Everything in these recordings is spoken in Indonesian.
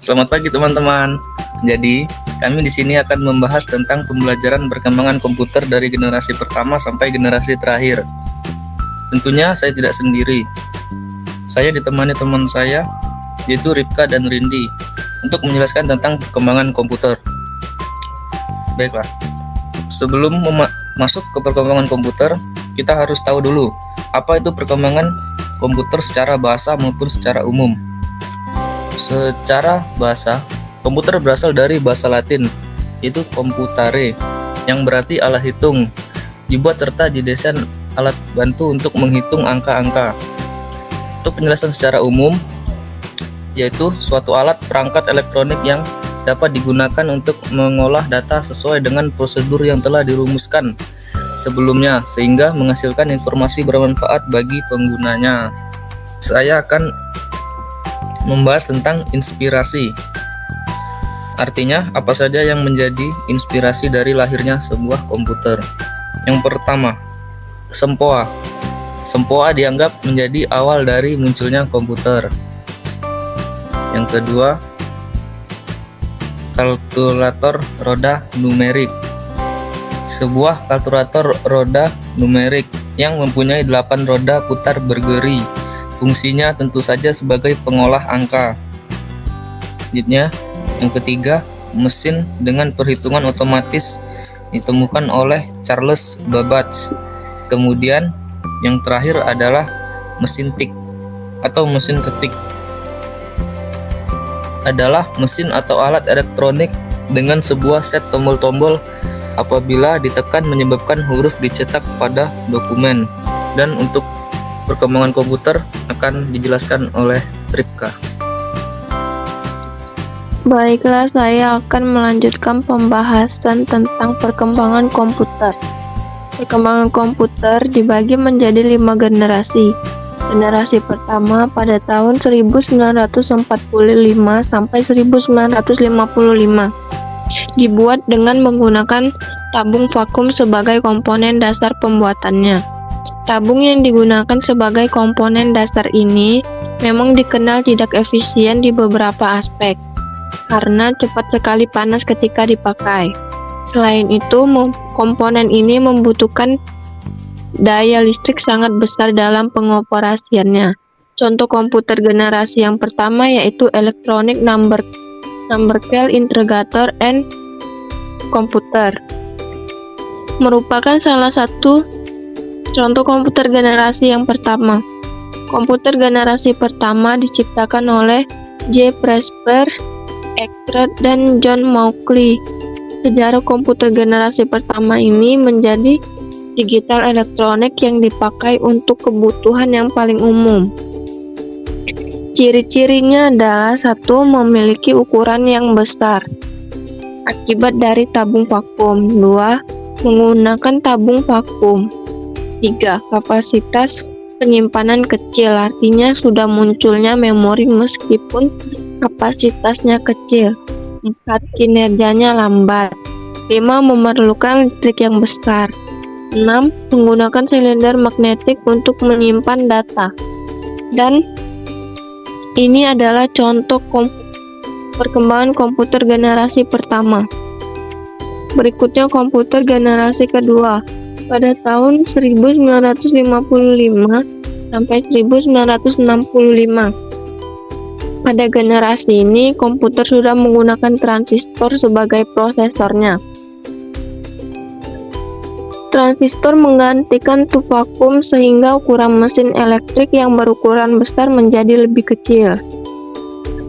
Selamat pagi teman-teman. Jadi, kami di sini akan membahas tentang pembelajaran perkembangan komputer dari generasi pertama sampai generasi terakhir. Tentunya saya tidak sendiri. Saya ditemani teman saya, yaitu Ripka dan Rindi, untuk menjelaskan tentang perkembangan komputer. Baiklah, sebelum masuk ke perkembangan komputer, kita harus tahu dulu apa itu perkembangan komputer secara bahasa maupun secara umum. Secara bahasa, komputer berasal dari bahasa Latin, yaitu computare, yang berarti alat hitung. Dibuat serta didesain alat bantu untuk menghitung angka-angka. Untuk penjelasan secara umum, yaitu suatu alat perangkat elektronik yang dapat digunakan untuk mengolah data sesuai dengan prosedur yang telah dirumuskan sebelumnya, sehingga menghasilkan informasi bermanfaat bagi penggunanya. Saya akan membahas tentang inspirasi. Artinya, apa saja yang menjadi inspirasi dari lahirnya sebuah komputer. Yang pertama, sempoa. Sempoa dianggap menjadi awal dari munculnya komputer. Yang kedua, kalkulator roda numerik. Sebuah kalkulator roda numerik yang mempunyai 8 roda putar bergeri. Fungsinya tentu saja sebagai pengolah angka. Selanjutnya, yang ketiga, mesin dengan perhitungan otomatis ditemukan oleh Charles Babbage. Kemudian, yang terakhir adalah mesin tik atau mesin ketik. Adalah mesin atau alat elektronik dengan sebuah set tombol-tombol apabila ditekan menyebabkan huruf dicetak pada dokumen. Dan untuk perkembangan komputer akan dijelaskan oleh Ripka. Baiklah, saya akan melanjutkan pembahasan tentang perkembangan komputer. Perkembangan komputer dibagi menjadi 5 generasi. Generasi pertama pada tahun 1945 sampai 1955 dibuat dengan menggunakan tabung vakum sebagai komponen dasar pembuatannya. Tabung yang digunakan sebagai komponen dasar ini memang dikenal tidak efisien di beberapa aspek karena cepat sekali panas ketika dipakai. Selain itu, komponen ini membutuhkan daya listrik sangat besar dalam pengoperasiannya. Contoh komputer generasi yang pertama yaitu Electronic Numerical Integrator and Computer. Merupakan salah satu contoh komputer generasi yang pertama. Komputer generasi pertama diciptakan oleh J. Presper, Eckert, dan John Mauchly. Sejarah komputer generasi pertama ini menjadi digital elektronik yang dipakai untuk kebutuhan yang paling umum. Ciri-cirinya adalah 1. Memiliki ukuran yang besar akibat dari tabung vakum. 2. Menggunakan tabung vakum. 3. Kapasitas penyimpanan kecil, artinya sudah munculnya memori meskipun kapasitasnya kecil. 4. Kinerjanya lambat. 5. Memerlukan listrik yang besar. 6. Menggunakan silinder magnetik untuk menyimpan data. Dan ini adalah contoh perkembangan komputer generasi pertama. Berikutnya komputer generasi kedua. Pada tahun 1955 sampai 1965. Pada generasi ini, komputer sudah menggunakan transistor sebagai prosesornya. Transistor menggantikan tub vakum sehingga ukuran mesin elektrik yang berukuran besar menjadi lebih kecil.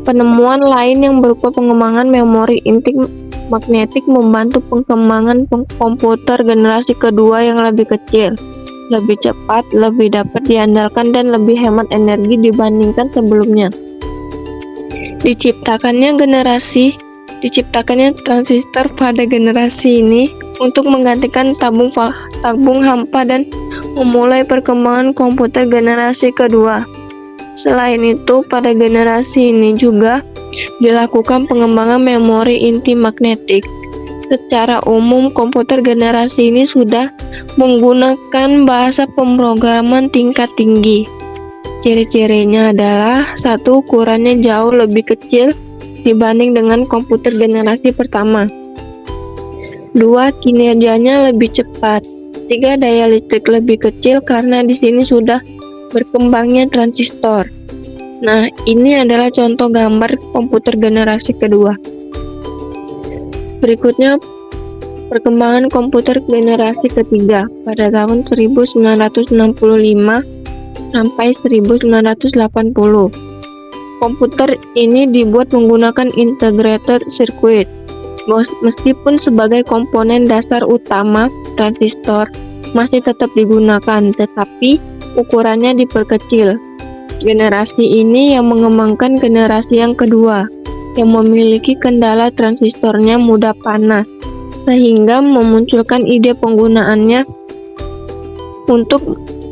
Penemuan lain yang berupa pengembangan memori inti magnetik membantu perkembangan komputer generasi kedua yang lebih kecil, lebih cepat, lebih dapat diandalkan, dan lebih hemat energi dibandingkan sebelumnya. Diciptakannya transistor pada generasi ini untuk menggantikan tabung hampa dan memulai perkembangan komputer generasi kedua. Selain itu, pada generasi ini juga dilakukan pengembangan memori inti magnetik. Secara umum, komputer generasi ini sudah menggunakan bahasa pemrograman tingkat tinggi. Ciri-cirinya adalah 1. Ukurannya jauh lebih kecil dibanding dengan komputer generasi pertama. 2. Kinerjanya lebih cepat. 3. Daya listrik lebih kecil karena di sini sudah berkembangnya transistor. Nah, ini adalah contoh gambar komputer generasi kedua. Berikutnya, perkembangan komputer generasi ketiga pada tahun 1965 sampai 1980. Komputer ini dibuat menggunakan integrated circuit. Meskipun sebagai komponen dasar utama, transistor masih tetap digunakan, tetapi ukurannya diperkecil. Generasi ini yang mengembangkan generasi yang kedua, yang memiliki kendala transistornya mudah panas, sehingga memunculkan ide penggunaannya untuk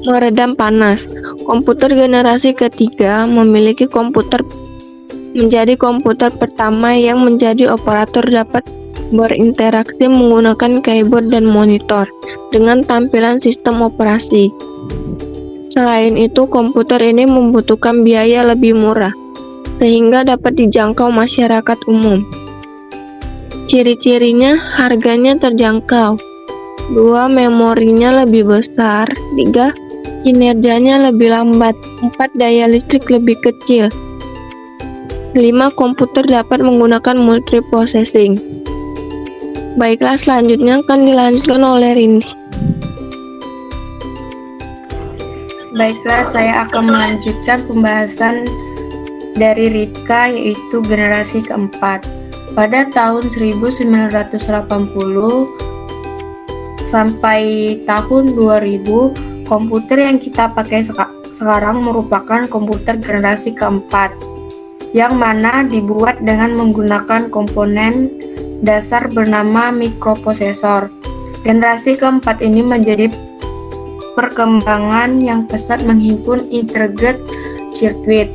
meredam panas. Komputer generasi ketiga menjadi komputer pertama yang menjadi operator dapat berinteraksi menggunakan keyboard dan monitor dengan tampilan sistem operasi. Selain itu, komputer ini membutuhkan biaya lebih murah, sehingga dapat dijangkau masyarakat umum. Ciri-cirinya, harganya terjangkau. 2. Memorinya lebih besar. 3. Kinerjanya lebih lambat. 4. Daya listrik lebih kecil. 5. Komputer dapat menggunakan multiprocessing. Baiklah, selanjutnya akan dilanjutkan oleh Rindi. Baiklah, saya akan melanjutkan pembahasan dari Ripka, yaitu generasi keempat. Pada tahun 1980 sampai tahun 2000, komputer yang kita pakai sekarang merupakan komputer generasi keempat, yang mana dibuat dengan menggunakan komponen dasar bernama mikroprosesor. Generasi keempat ini menjadi perkembangan yang pesat menghimpun integrated circuit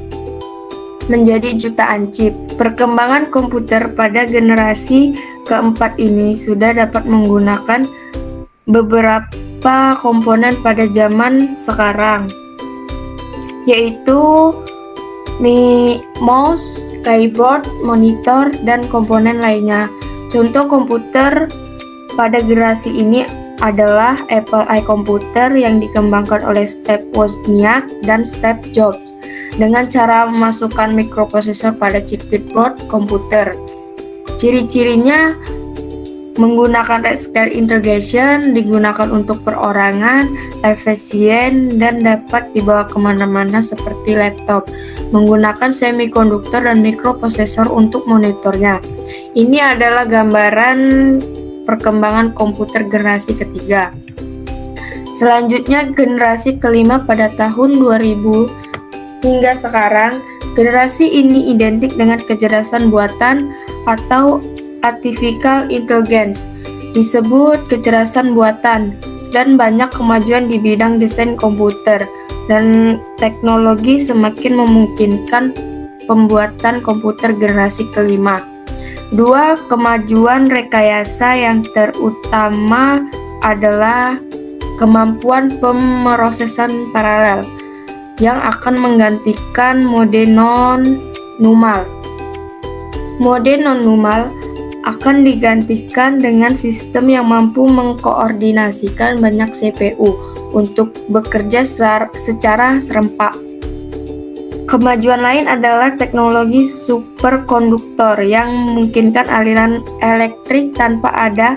menjadi jutaan chip. Perkembangan komputer pada generasi keempat ini sudah dapat menggunakan beberapa komponen pada zaman sekarang, yaitu mouse, keyboard, monitor, dan komponen lainnya. Contoh komputer pada generasi ini adalah Apple iComputer yang dikembangkan oleh Steve Wozniak dan Steve Jobs dengan cara memasukkan mikroprosesor pada circuit board komputer. Ciri-cirinya menggunakan large-scale integration, digunakan untuk perorangan, efisien, dan dapat dibawa kemana-mana seperti laptop, menggunakan semikonduktor dan mikroprosesor untuk monitornya. Ini adalah gambaran perkembangan komputer generasi ketiga. Selanjutnya, generasi kelima pada tahun 2000 hingga sekarang. Generasi ini identik dengan kecerdasan buatan atau artificial intelligence, disebut kecerdasan buatan, dan banyak kemajuan di bidang desain komputer dan teknologi semakin memungkinkan pembuatan komputer generasi kelima. 2. Kemajuan rekayasa yang terutama adalah kemampuan pemrosesan paralel yang akan menggantikan mode non-numal. Mode non-numal akan digantikan dengan sistem yang mampu mengkoordinasikan banyak CPU untuk bekerja secara serempak. Kemajuan lain adalah teknologi superkonduktor yang memungkinkan aliran elektrik tanpa ada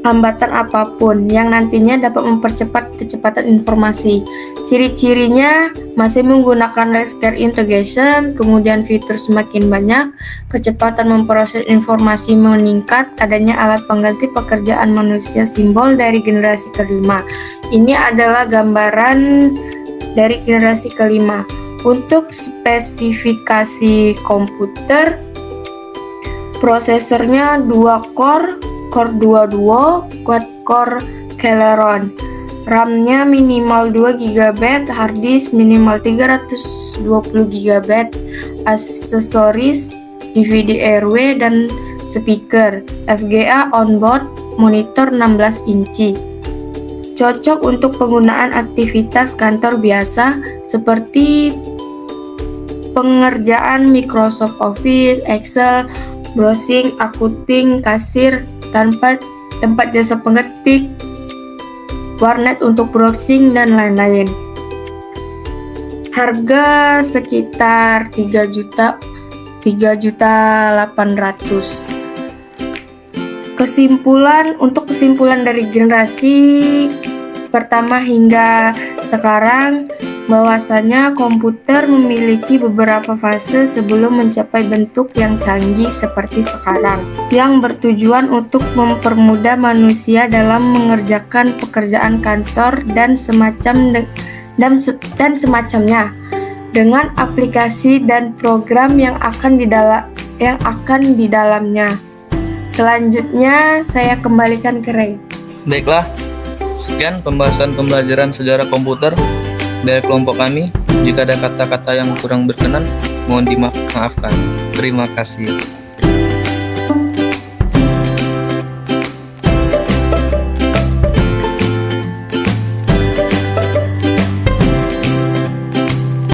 hambatan apapun, yang nantinya dapat mempercepat kecepatan informasi. Ciri-cirinya masih menggunakan large-scale integration, kemudian fitur semakin banyak, kecepatan memproses informasi meningkat, adanya alat pengganti pekerjaan manusia, simbol dari generasi kelima. Ini adalah gambaran dari generasi kelima. Untuk spesifikasi komputer, prosesornya 2 core 2 duo, quad-core Celeron. RAM-nya minimal 2 GB, hard disk minimal 320 GB, aksesoris DVD RW dan speaker, FGA onboard, monitor 16 inci. Cocok untuk penggunaan aktivitas kantor biasa seperti pengerjaan Microsoft Office, Excel, browsing, akunting, kasir, tempat jasa pengetik, warnet untuk browsing, dan lain-lain. Harga sekitar 3.800.000. Kesimpulan dari generasi pertama hingga sekarang, bahwasanya komputer memiliki beberapa fase sebelum mencapai bentuk yang canggih seperti sekarang, yang bertujuan untuk mempermudah manusia dalam mengerjakan pekerjaan kantor dan semacamnya, dengan aplikasi dan program yang akan di dalamnya. Selanjutnya saya kembalikan ke Ray. Baiklah, sekian pembahasan pembelajaran sejarah komputer dari kelompok kami. Jika ada kata-kata yang kurang berkenan, mohon dimaafkan. Terima kasih.